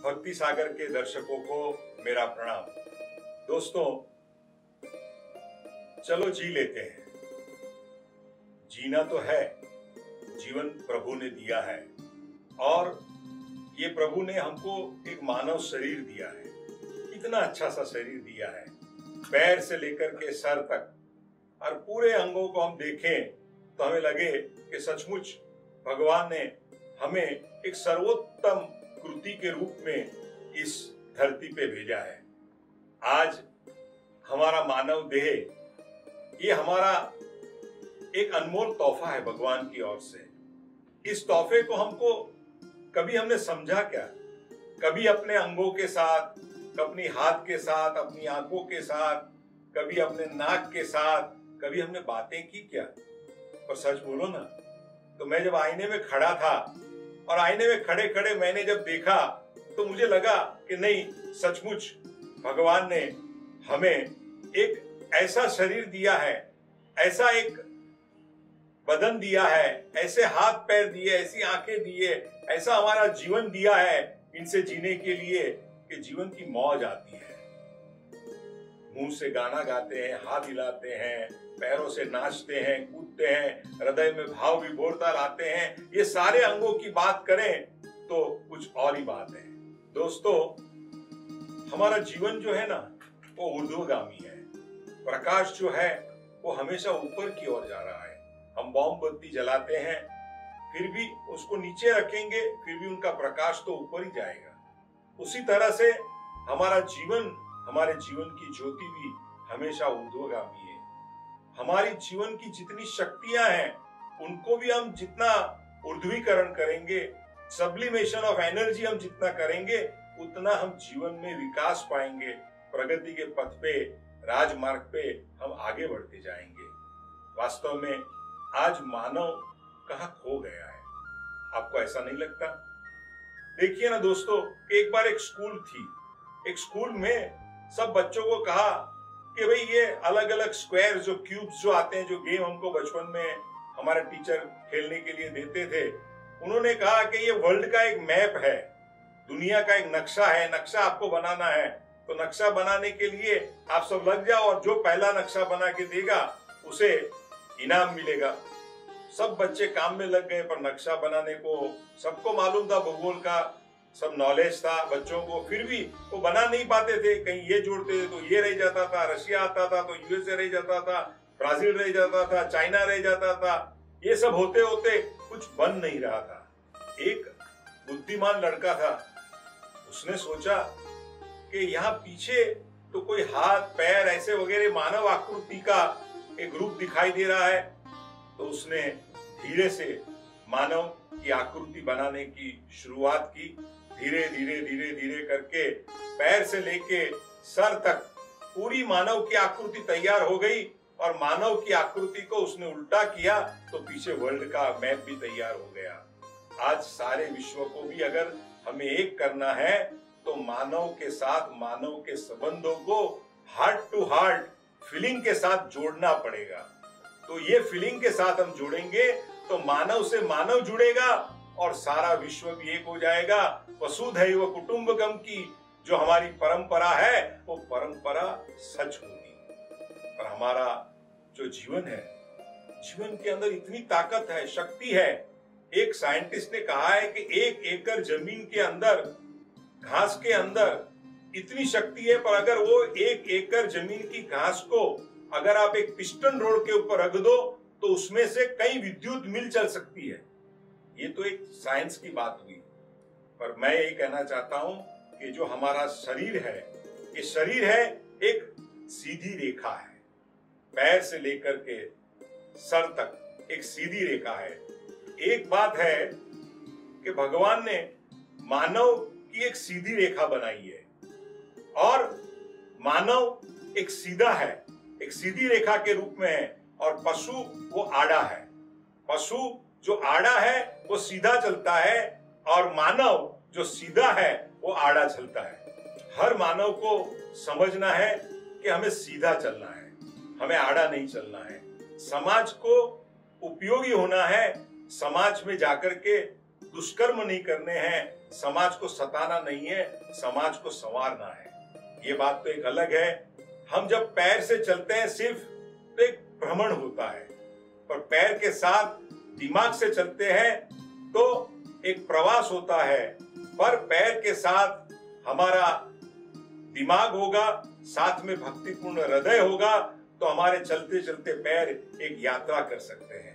भक्ति सागर के दर्शकों को मेरा प्रणाम। दोस्तों, चलो जी लेते हैं। जीना तो है, जीवन प्रभु ने दिया है और ये प्रभु ने हमको एक मानव शरीर दिया है। इतना अच्छा सा शरीर दिया है, पैर से लेकर के सर तक, और पूरे अंगों को हम देखें तो हमें लगे कि सचमुच भगवान ने हमें एक सर्वोत्तम कृति के रूप में इस धरती पे भेजा है। आज हमारा मानव देह, ये हमारा एक अनमोल तोहफा है भगवान की ओर से। इस तोहफे को कभी हमने समझा क्या? कभी अपने अंगों के साथ, अपनी हाथ के साथ, अपनी आंखों के साथ, कभी अपने नाक के साथ, कभी हमने बातें की क्या? और सच बोलो ना, तो मैं जब आईने में खड़ा था और आईने में खड़े खड़े मैंने जब देखा तो मुझे लगा कि नहीं, सचमुच भगवान ने हमें एक ऐसा शरीर दिया है, ऐसा एक बदन दिया है, ऐसे हाथ पैर दिए, ऐसी आंखें दिए, ऐसा हमारा जीवन दिया है इनसे जीने के लिए कि जीवन की मौज आती है। मुंह से गाना गाते हैं, हाथ हिलाते हैं, पैरों से नाचते हैं, कूदते हैं, हृदय में भाव विभोरता लाते हैं। ये सारे अंगों की बात करें तो कुछ और ही बात है। दोस्तों, हमारा जीवन जो है ना, वो ऊर्ध्वगामी है। प्रकाश जो है वो हमेशा ऊपर की ओर जा रहा है। हम मोमबत्ती जलाते हैं, फिर भी उसको नीचे रखेंगे, फिर भी उनका प्रकाश तो ऊपर ही जाएगा। उसी तरह से हमारा जीवन, हमारे जीवन की ज्योति भी हमेशा ऊर्ध्वगामी है। हमारी जीवन की जितनी शक्तियां हैं उनको भी हम जितना ऊर्ध्वीकरण करेंगे, सब्लिमेशन ऑफ एनर्जी हम जितना करेंगे, उतना हम जीवन में विकास पाएंगे। प्रगति के पथ पे, राजमार्ग पे हम आगे बढ़ते जाएंगे। वास्तव में आज मानव कहाँ खो गया है? आपको ऐसा नहीं लगता? देखिए ना दोस्तों, एक बार एक स्कूल थी। एक स्कूल में सब बच्चों को कहा कि भाई ये अलग अलग स्क्वायर, जो क्यूब्स जो आते हैं, जो गेम हमको बचपन में हमारे टीचर खेलने के लिए देते थे, उन्होंने कहा कि ये वर्ल्ड का एक मैप है, दुनिया का एक नक्शा है, नक्शा आपको बनाना है। तो नक्शा बनाने के लिए आप सब लग जाओ और जो पहला नक्शा बना के देगा उसे इनाम मिलेगा। सब बच्चे काम में लग गए, पर नक्शा बनाने को सबको मालूम था, भूगोल का सब नॉलेज था बच्चों को, फिर भी वो बना नहीं पाते थे। कहीं ये जोड़ते थे तो ये रह जाता था, रशिया आता था तो यूएसए रह जाता था, ब्राजील रह जाता था, चाइना रह जाता था। ये सब होते होते कुछ बन नहीं रहा था। एक बुद्धिमान लड़का था, उसने सोचा कि यहाँ पीछे तो कोई हाथ पैर ऐसे वगैरह मानव आकृति का एक रूप दिखाई दे रहा है। तो उसने धीरे से मानव की आकृति बनाने की शुरुआत की। धीरे धीरे धीरे धीरे करके पैर से लेके सर तक पूरी मानव की आकृति तैयार हो गई, और मानव की आकृति को उसने उल्टा किया तो पीछे वर्ल्ड का मैप भी तैयार हो गया। आज सारे विश्व को भी अगर हमें एक करना है तो मानव के साथ, मानव के संबंधों को हार्ट टू हार्ट फीलिंग के साथ जोड़ना पड़ेगा। तो ये फीलिंग के साथ हम जुड़ेंगे तो मानव से मानव जुड़ेगा और सारा विश्व भी एक हो जाएगा। वसुधैव कुटुंबकम की जो हमारी परंपरा है वो परंपरा सच होगी। और हमारा जो जीवन है, जीवन के अंदर इतनी ताकत है, शक्ति है। एक साइंटिस्ट ने कहा है कि 1 एकड़ जमीन के अंदर, घास के अंदर इतनी शक्ति है, पर अगर वो 1 एकड़ जमीन की घास को अगर आप एक पिस्टन रोड के ऊपर रख दो तो उसमें से कई विद्युत मिल चल सकती है। ये तो एक साइंस की बात हुई, पर मैं यही कहना चाहता हूं कि जो हमारा शरीर है, ये शरीर है एक सीधी रेखा है। पैर से लेकर के सर तक एक सीधी रेखा है। एक बात है कि भगवान ने मानव की एक सीधी रेखा बनाई है और मानव एक सीधा है, एक सीधी रेखा के रूप में है, और पशु वो आड़ा है। पशु जो आड़ा है वो सीधा चलता है, और मानव जो सीधा है वो आड़ा चलता है। हर मानव को समझना है कि हमें सीधा चलना है, हमें आड़ा नहीं चलना है। समाज को उपयोगी होना है, समाज में जाकर के दुष्कर्म नहीं करने हैं, समाज को सताना नहीं है, समाज को संवारना है। ये बात तो एक अलग है। हम जब पैर से चलते हैं सिर्फ तो एक भ्रमण होता है, पर पैर के साथ दिमाग से चलते हैं तो एक प्रवास होता है। पर पैर के साथ हमारा दिमाग होगा, साथ में भक्तिपूर्ण हृदय होगा, तो हमारे चलते चलते पैर एक यात्रा कर सकते हैं।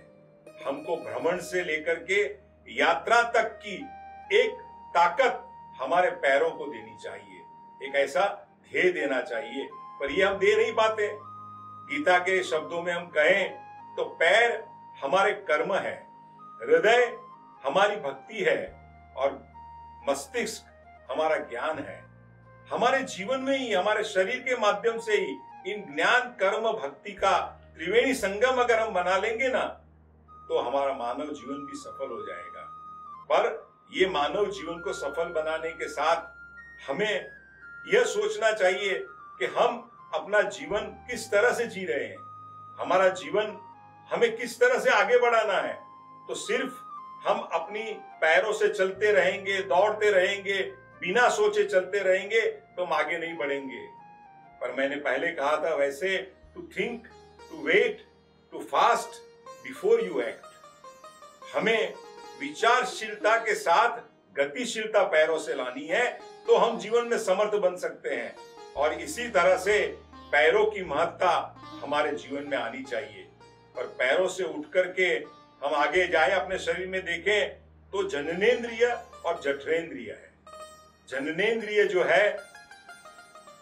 हमको भ्रमण से लेकर के यात्रा तक की एक ताकत हमारे पैरों को देनी चाहिए, एक ऐसा ध्येय देना चाहिए, पर ये हम दे नहीं पाते। गीता के शब्दों में हम कहें तो पैर हमारे कर्म है, हृदय हमारी भक्ति है और मस्तिष्क हमारा ज्ञान है। हमारे जीवन में ही, हमारे शरीर के माध्यम से ही इन ज्ञान कर्म भक्ति का त्रिवेणी संगम अगर हम बना लेंगे ना, तो हमारा मानव जीवन भी सफल हो जाएगा। पर ये मानव जीवन को सफल बनाने के साथ हमें यह सोचना चाहिए कि हम अपना जीवन किस तरह से जी रहे हैं, हमारा जीवन हमें किस तरह से आगे बढ़ाना है। तो सिर्फ हम अपनी पैरों से चलते रहेंगे, दौड़ते रहेंगे, बिना सोचे चलते रहेंगे तो हम आगे नहीं बढ़ेंगे। पर मैंने पहले कहा था वैसे, to think, to wait, to fast before you act. हमें विचारशीलता के साथ गतिशीलता पैरों से लानी है, तो हम जीवन में समर्थ बन सकते हैं। और इसी तरह से पैरों की महत्ता हमारे जीवन में आनी चाहिए। पर पैरों से उठ करके हम आगे जाए, अपने शरीर में देखें तो जननेंद्रिय और जठरेंद्रिय है। जननेंद्रिय जो है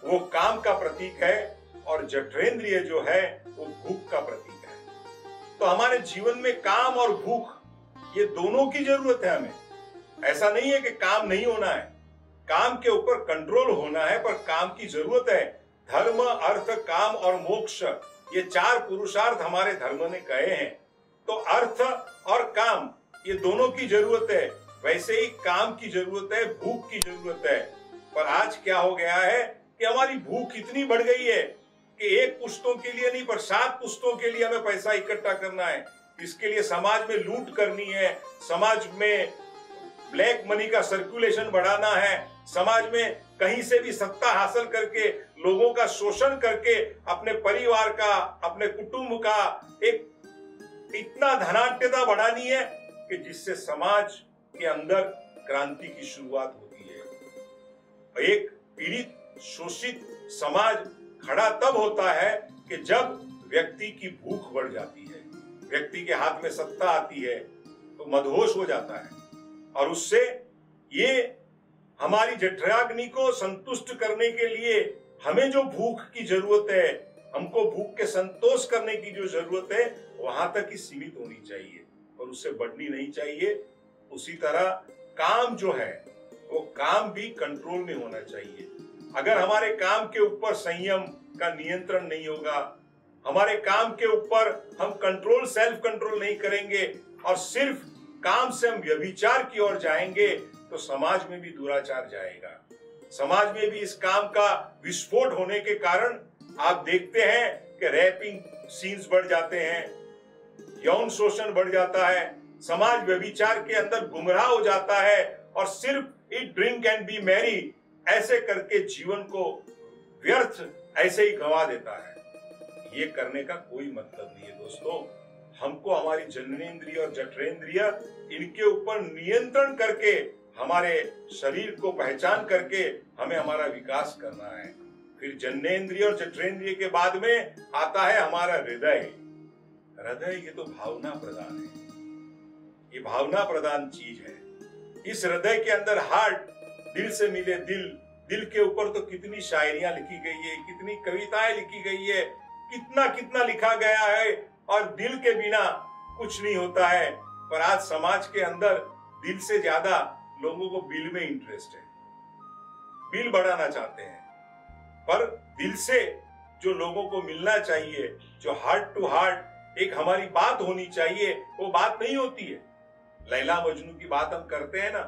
वो काम का प्रतीक है और जठरेंद्रिय जो है वो भूख का प्रतीक है। तो हमारे जीवन में काम और भूख ये दोनों की जरूरत है हमें। ऐसा नहीं है कि काम नहीं होना है, काम के ऊपर कंट्रोल होना है, पर काम की जरूरत है। धर्म, अर्थ, काम और मोक्ष, ये 4 पुरुषार्थ हमारे धर्म ने कहे हैं। तो अर्थ और काम ये दोनों की जरूरत है, वैसे ही काम की जरूरत है, भूख की जरूरत है। पर आज क्या हो गया है कि हमारी भूख इतनी बढ़ गई है कि एक पुश्तों के लिए नहीं, पर 7 पुश्तों के लिए हमें पैसा इकट्ठा करना है। इसके लिए समाज में लूट करनी है, समाज में ब्लैक मनी का सर्कुलेशन बढ़ाना है, समाज में कहीं से भी सत्ता हासिल करके लोगों का शोषण करके अपने परिवार का, अपने कुटुंब का एक इतना धनाढ्यता बढ़ानी है कि जिससे समाज के अंदर क्रांति की शुरुआत होती है। एक पीड़ित, शोषित समाज खड़ा तब होता है कि जब व्यक्ति की भूख बढ़ जाती है, व्यक्ति के हाथ में सत्ता आती है तो मदहोश हो जाता है। और उससे ये हमारी जठराग्नि को संतुष्ट करने के लिए हमें जो भूख की जरूरत है, हमको भूख के संतोष करने की जो जरूरत है, वहां तक ही सीमित होनी चाहिए और उससे बढ़नी नहीं चाहिए। उसी तरह काम जो है वो काम भी कंट्रोल में होना चाहिए। अगर हमारे काम के ऊपर संयम का नियंत्रण नहीं होगा, हमारे काम के ऊपर हम कंट्रोल, सेल्फ कंट्रोल नहीं करेंगे और सिर्फ काम से हम व्यभिचार की ओर जाएंगे, तो समाज में भी दुराचार जाएगा। समाज में भी इस काम का विस्फोट होने के कारण आप देखते हैं कि रैपिंग सीन्स बढ़ जाते हैं, यौन शोषण बढ़ जाता है, समाज व्यभिचार के अंदर गुमराह हो जाता है और सिर्फ ईट, ड्रिंक एंड बी मैरी ऐसे करके जीवन को व्यर्थ ऐसे ही गंवा देता है। ये करने का कोई मतलब नहीं है दोस्तों। हमको हमारी जननेंद्रिय और जठरेंद्रिय इनके ऊपर नियंत्रण करके, हमारे शरीर को पहचान करके हमें हमारा विकास करना है। फिर जननेंद्रिय और जठरेंद्रिय के बाद में आता है हमारा हृदय। हृदय ये तो भावना प्रधान है, ये भावना प्रधान चीज है। इस हृदय के अंदर हार्ट, दिल से मिले दिल, दिल के ऊपर तो कितनी शायरियां लिखी गई है, कितनी कविताएं लिखी गई है, कितना कितना लिखा गया है। और दिल के बिना कुछ नहीं होता है। पर आज समाज के अंदर दिल से ज्यादा लोगों को बिल में इंटरेस्ट है, बिल बढ़ाना चाहते हैं। पर दिल से जो लोगों को मिलना चाहिए, जो हार्ट टू हार्ट एक हमारी बात होनी चाहिए, वो बात नहीं होती है। लैला मजनू की बात हम करते हैं ना,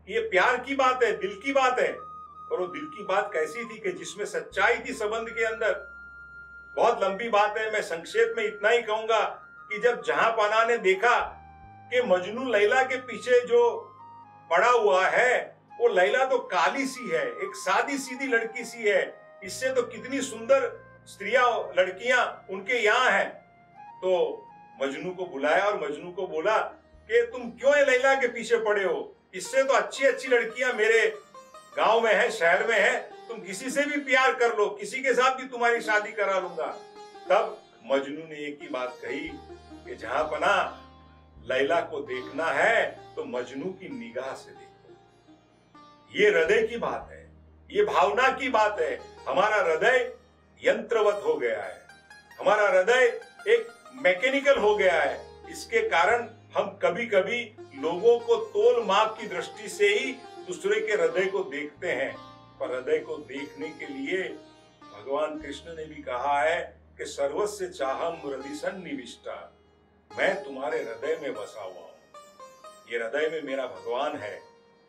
ये प्यार की बात है, दिल की बात है। और वो दिल की बात कैसी थी कि जिसमें सच्चाई थी संबंध के अंदर। बहुत लंबी बात है, मैं संक्षेप में इतना ही कहूंगा कि जब जहांपनाह ने देखा कि मजनू लैला के पीछे जो पड़ा हुआ है वो लैला तो काली सी है, एक सादी सीधी लड़की सी है, इससे तो कितनी सुंदर स्त्रियां लड़कियां उनके यहाँ हैं। तो मजनू को बुलाया और मजनू को बोला कि तुम क्यों ये लैला के पीछे पड़े हो, इससे तो अच्छी अच्छी लड़कियां मेरे गांव में है, शहर में है, तुम किसी से भी प्यार कर लो, किसी के साथ भी तुम्हारी शादी करा लूंगा। तब मजनू ने एक ही बात कही कि जहां पना लैला को देखना है तो मजनू की निगाह से देखो। ये हृदय की बात है, ये भावना की बात है। हमारा हृदय यंत्रवत हो गया है, हमारा हृदय एक मैकेनिकल हो गया है। इसके कारण हम कभी कभी लोगों को तोल माप की दृष्टि से ही दूसरे के हृदय को देखते हैं, पर हृदय को देखने के लिए भगवान कृष्ण ने भी कहा है कि सर्वस्य चाहम हृदय सन्निविष्टा, मैं तुम्हारे हृदय में बसा हुआ हूं। ये हृदय में मेरा भगवान है,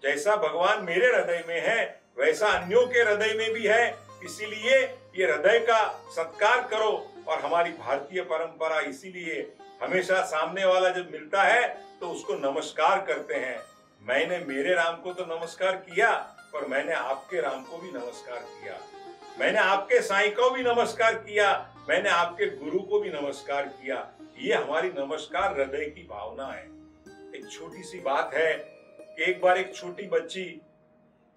जैसा भगवान मेरे हृदय में है वैसा अन्यों के हृदय में भी है। इसीलिए ये हृदय का सत्कार करो। और हमारी भारतीय परंपरा इसीलिए हमेशा सामने वाला जब मिलता है तो उसको नमस्कार करते हैं। मैंने मेरे राम को तो नमस्कार किया, पर मैंने आपके राम को भी नमस्कार किया, मैंने आपके साईं को भी नमस्कार किया, मैंने आपके गुरु को भी नमस्कार किया। ये हमारी नमस्कार हृदय की भावना है। एक छोटी सी बात है कि एक बार एक छोटी बच्ची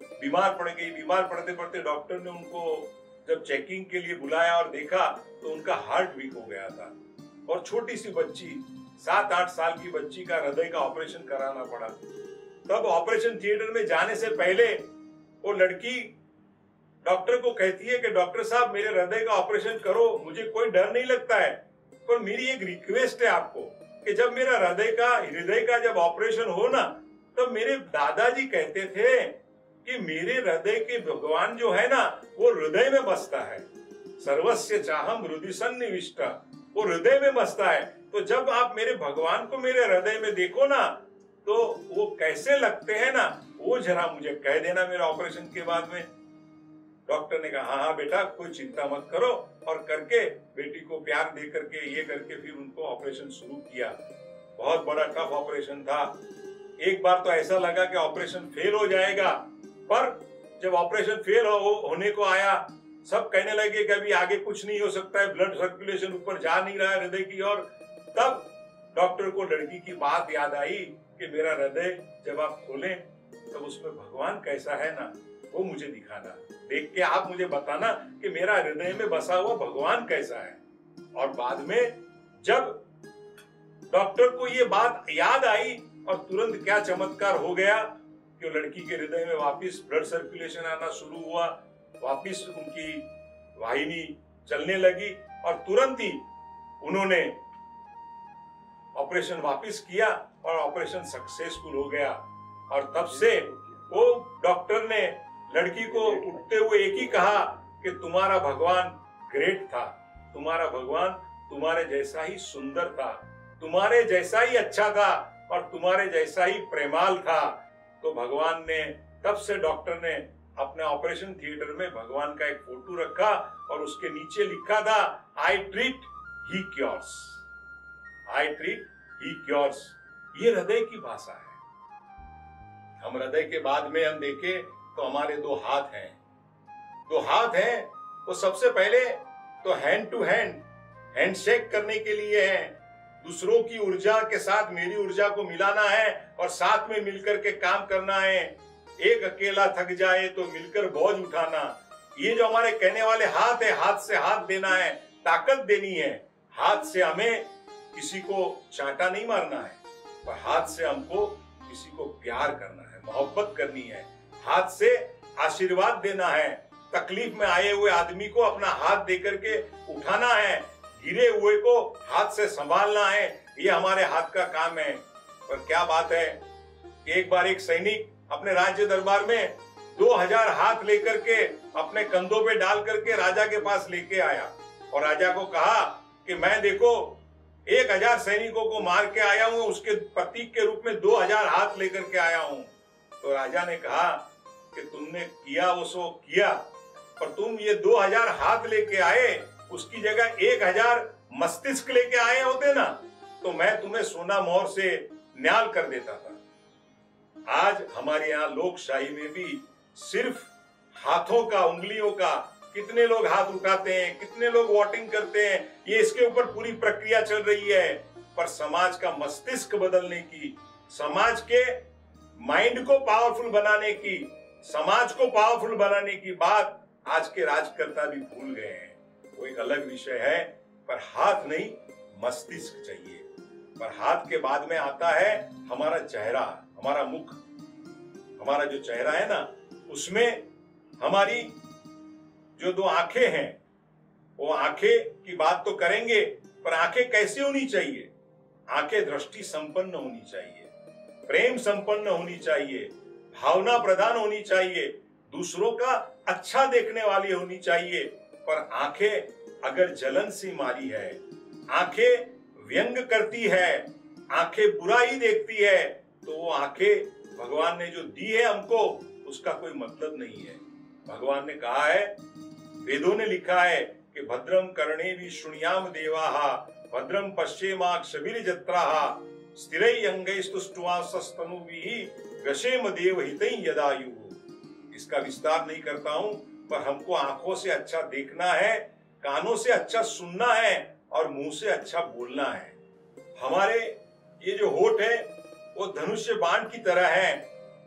बीमार पड़ गई। बीमार पड़ते पड़ते डॉक्टर ने उनको जब चेकिंग के लिए बुलाया और देखा तो उनका हार्ट वीक हो गया था। और छोटी सी बच्ची 7-8 साल की बच्ची का हृदय का ऑपरेशन कराना पड़ा। तब ऑपरेशन थिएटर में जाने से पहले वो लड़की डॉक्टर को कहती है कि डॉक्टर साहब मेरे हृदय का ऑपरेशन करो, मुझे कोई डर नहीं लगता है, पर मेरी एक रिक्वेस्ट है आपको कि जब मेरा हृदय का जब ऑपरेशन हो ना, तब मेरे दादाजी कहते थे कि मेरे हृदय के भगवान जो है ना वो हृदय में बसता है। सर्वस्य चाहम हृदय सन्निविष्टा, वो हृदय में बसता है। तो जब आप मेरे भगवान को मेरे हृदय में देखो ना तो वो कैसे लगते हैं ना, वो जरा मुझे कह देना मेरे ऑपरेशन के बाद में। डॉक्टर ने कहा हाँ बेटा कोई चिंता मत करो, और करके बेटी को प्यार दे करके ये करके फिर उनको ऑपरेशन शुरू किया। बहुत बड़ा टफ ऑपरेशन था। एक बार तो ऐसा लगा कि ऑपरेशन फेल हो जाएगा, पर जब ऑपरेशन फेल होने को आया सब कहने लगे कि अभी आगे कुछ नहीं हो सकता है, ब्लड सर्कुलेशन ऊपर जा नहीं रहा है हृदय की ओर। तब डॉक्टर को लड़की की बात याद आई कि मेरा हृदय जब आप खोलें तब उसमें भगवान कैसा है ना वो मुझे दिखाना, देख के आप मुझे बताना कि मेरा हृदय में बसा हुआ भगवान कैसा है। और बाद में जब डॉक्टर को ये बात याद आई और तुरंत क्या चमत्कार हो गया कि लड़की के हृदय में वापस ब्लड सर्कुलेशन आना शुरू हुआ, वापस उनकी वाहिनी चलने लगी और तुरंत ही उन्होंने ऑपरेशन वापस किया और ऑपरेशन सक्सेसफुल हो गया। और तब से वो डॉक्टर ने लड़की को उठते हुए एक ही कहा कि तुम्हारा भगवान ग्रेट था, तुम्हारा भगवान तुम्हारे जैसा ही सुंदर था, तुम्हारे जैसा ही अच्छा था और तुम्हारे जैसा ही प्रेमाल था। तो भगवान ने तब से डॉक्टर ने अपने ऑपरेशन थिएटर में भगवान का एक फोटो रखा और उसके नीचे लिखा था I treat he cures, I treat he cures. ये हृदय की भाषा है। हम हृदय के बाद में हम देखें तो हमारे दो हाथ हैं। दो हाथ हैं वो सबसे पहले तो हैंड टू हैंड हैंडशेक करने के लिए है, दूसरों की ऊर्जा के साथ मेरी ऊर्जा को मिलाना है और साथ में मिलकर के काम करना है। एक अकेला थक जाए तो मिलकर बोझ उठाना। ये जो हमारे कहने वाले हाथ है, हाथ से हाथ देना है, ताकत देनी है। हाथ से हमें किसी को चांटा नहीं मारना है, पर हाथ से हमको किसी को प्यार करना है, मोहब्बत करनी है। हाथ से आशीर्वाद देना है, तकलीफ में आए हुए आदमी को अपना हाथ देकर के उठाना है, गिरे हुए को हाथ से संभालना है। ये हमारे हाथ का काम है। पर क्या बात है कि एक बार एक सैनिक अपने राज्य दरबार में 2000 हाथ लेकर के अपने कंधों पे डाल करके राजा के पास लेके आया और राजा को कहा कि मैं देखो 1000 सैनिकों को मार के आया हूं, उसके प्रतीक के रूप में 2000 हाथ लेकर के आया हूं। तो राजा ने कहा कि तुमने किया वो सो किया, पर तुम ये 2000 हाथ लेके आए, उसकी जगह 1000 मस्तिष्क लेके आए होते ना तो मैं तुम्हें सोना मोहर से न्याल कर देता था। आज हमारे यहाँ लोकशाही में भी सिर्फ हाथों का, उंगलियों का, कितने लोग हाथ उठाते हैं, कितने लोग वोटिंग करते हैं, ये इसके ऊपर पूरी प्रक्रिया चल रही है। पर समाज का मस्तिष्क बदलने की, समाज के माइंड को पावरफुल बनाने की, समाज को पावरफुल बनाने की बात आज के राजकर्ता भी भूल गए हैं। वो एक अलग विषय है, पर हाथ नहीं, मस्तिष्क चाहिए। पर हाथ के बाद में आता है हमारा चेहरा, हमारा मुख। हमारा जो चेहरा है ना, उसमें हमारी जो दो आंखें हैं, वो आंखें की बात तो करेंगे, पर आंखें कैसी होनी चाहिए? आंखें दृष्टि संपन्न होनी चाहिए, प्रेम संपन्न होनी चाहिए, भावना प्रधान होनी चाहिए, दूसरों का अच्छा देखने वाली होनी चाहिए। पर आंखें अगर जलन सी मारी है, आंखें व्यंग करती है, आंखें बुराई देखती है, तो वो आंखें भगवान ने जो दी है हमको, उसका कोई मतलब नहीं है। भगवान ने कहा है, वेदों ने लिखा है कि भद्रम कर्णेभिः शृणुयाम देवाः, भद्रम पश्येमाक्षभिर्यजत्राः, स्थिरैरङ्गैस्तुष्ट्वा व्यशेम देवहितैः यदायुः। इसका विस्तार नहीं करता हूं, पर हमको आंखों से अच्छा देखना है, कानों से अच्छा सुनना है और मुंह से अच्छा बोलना है। हमारे ये जो होठ है वो धनुष्य बाण की तरह है,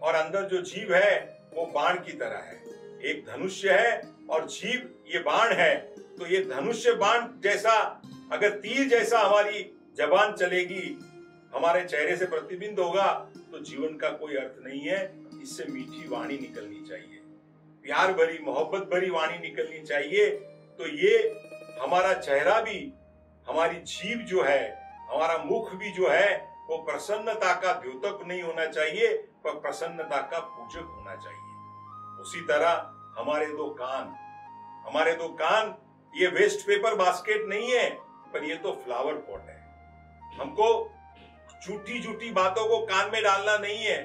और अंदर जो जीभ है वो बाण की तरह है। एक धनुष्य है और जीभ ये बाण है। तो ये धनुष्य बाण जैसा अगर तीर जैसा हमारी जबान चलेगी, हमारे चेहरे से प्रतिबिंब होगा, तो जीवन का कोई अर्थ नहीं है। इससे मीठी वाणी निकलनी चाहिए, प्यार भरी, मोहब्बत भरी वाणी निकलनी चाहिए। तो ये हमारा चेहरा भी, हमारी जीभ जो है, हमारा मुख भी जो है, वो प्रसन्नता का द्योतक नहीं होना चाहिए, पर प्रसन्नता का पूजक होना चाहिए। उसी तरह हमारे दो कान ये वेस्ट पेपर बास्केट नहीं है, पर ये तो फ्लावर पॉट है। हमको झूठी झूठी बातों को कान में डालना नहीं है,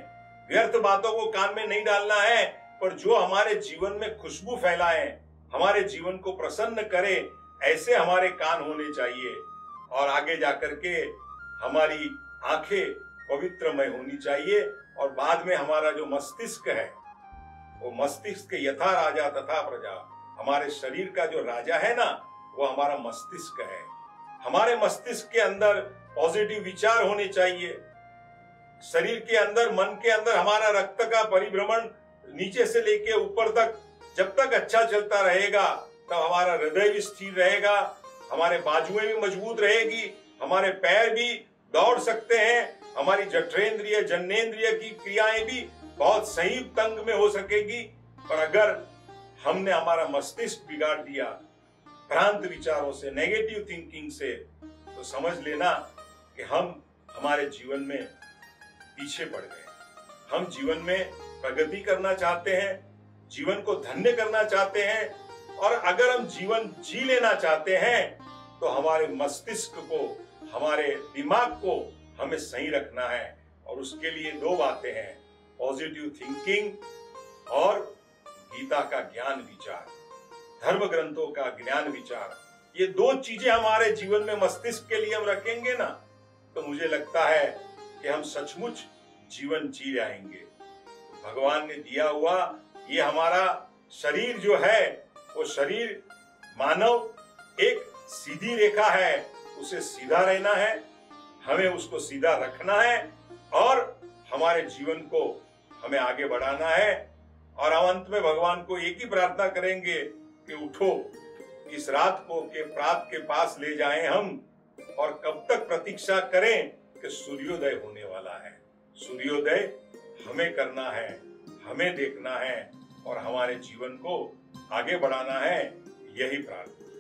व्यर्थ बातों को कान में नहीं डालना है, पर जो हमारे जीवन में खुशबू फैलाए, हमारे जीवन को प्रसन्न करे, ऐसे हमारे कान होने चाहिए। और आगे जाकर के हमारी आंखें पवित्रमय होनी चाहिए। और बाद में हमारा जो मस्तिष्क है, वो मस्तिष्क यथा राजा तथा प्रजा। हमारे शरीर का जो राजा है ना, वो हमारा मस्तिष्क है। हमारे मस्तिष्क के अंदर पॉजिटिव विचार होने चाहिए। शरीर के अंदर, मन के अंदर हमारा रक्त का परिभ्रमण नीचे से लेके ऊपर तक जब तक अच्छा चलता रहेगा, तब हमारा हृदय भी स्थिर रहेगा, हमारे बाजुएं भी मजबूत रहेगी, हमारे पैर भी दौड़ सकते हैं, हमारी जठरेंद्रिय, जन्नेंद्रिय की क्रियाएं भी बहुत सही तंग में हो सकेगी। पर अगर हमने हमारा मस्तिष्क बिगाड़ दिया भ्रांत विचारों से, नेगेटिव थिंकिंग से, तो समझ लेना कि हम हमारे जीवन में पीछे पड़ गए। हम जीवन में प्रगति करना चाहते हैं, जीवन को धन्य करना चाहते हैं, और अगर हम जीवन जी लेना चाहते हैं, तो हमारे मस्तिष्क को, हमारे दिमाग को हमें सही रखना है। और उसके लिए दो बातें हैं, पॉजिटिव थिंकिंग और गीता का ज्ञान विचार, धर्म ग्रंथों का ज्ञान विचार। ये दो चीजें हमारे जीवन में मस्तिष्क के लिए हम रखेंगे ना, तो मुझे लगता है कि हम सचमुच जीवन जी जाएंगे। भगवान ने दिया हुआ ये हमारा शरीर जो है, वो शरीर मानव एक सीधी रेखा है, उसे सीधा रहना है, हमें उसको सीधा रखना है, और हमारे जीवन को हमें आगे बढ़ाना है। और हम अंत में भगवान को एक ही प्रार्थना करेंगे कि उठो, इस रात को के प्रात के पास ले जाएं हम, और कब तक प्रतीक्षा करें कि सूर्योदय होने वाला है। सूर्योदय हमें करना है, हमें देखना है, और हमारे जीवन को आगे बढ़ाना है। यही प्रार्थना।